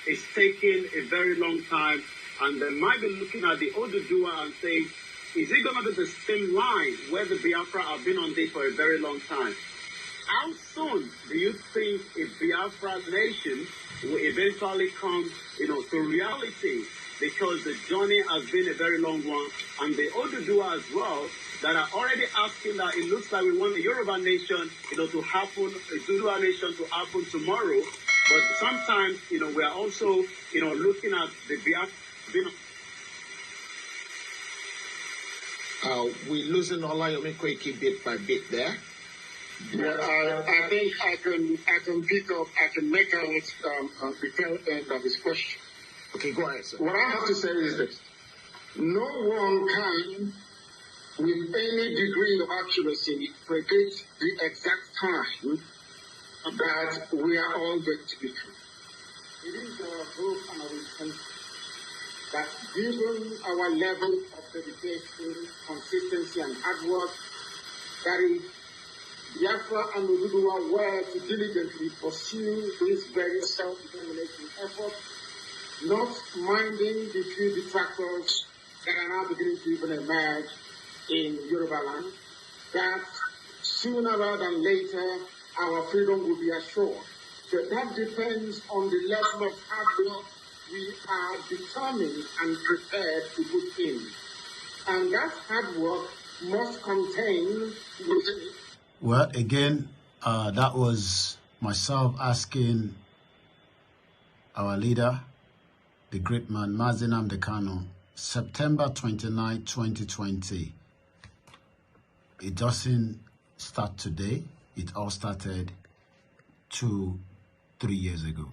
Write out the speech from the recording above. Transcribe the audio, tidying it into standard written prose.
it's taking a very long time, and they might be looking at the òdúdùwā and say, is it going to be the same line where the Biafra have been on this for a very long time? How soon do you think a Biafra nation will eventually come, to reality? Because the journey has been a very long one, and the òdúdùwā as well, that are already asking that it looks like we want a Yoruba nation, to happen, a òdúdùwā nation to happen tomorrow. But sometimes, we are also, looking at the Biafra. We're losing Olayomi Koiki bit by bit there. Yeah, I think I can pick up, I can make out the tail end of his question. Okay, go ahead, sir. What I have to say is this. No one can, with any degree of accuracy, predict the exact time that we are all going to be free. It is our hope and our intention that given our level of dedication, consistency, and hard work, that is, Biafra and òdúdùwā were to diligently pursue this very self-determination effort, not minding the few detractors that are now beginning to even emerge in Yoruba land, that sooner rather than later our freedom will be assured. But that depends on the level of hard work we are determined and prepared to put in. And that hard work must contain within it. Well, again, that was myself asking our leader, the great man, Mazi Nnamdi Kanu, September 29, 2020. It doesn't start today. It all started 2-3 years ago.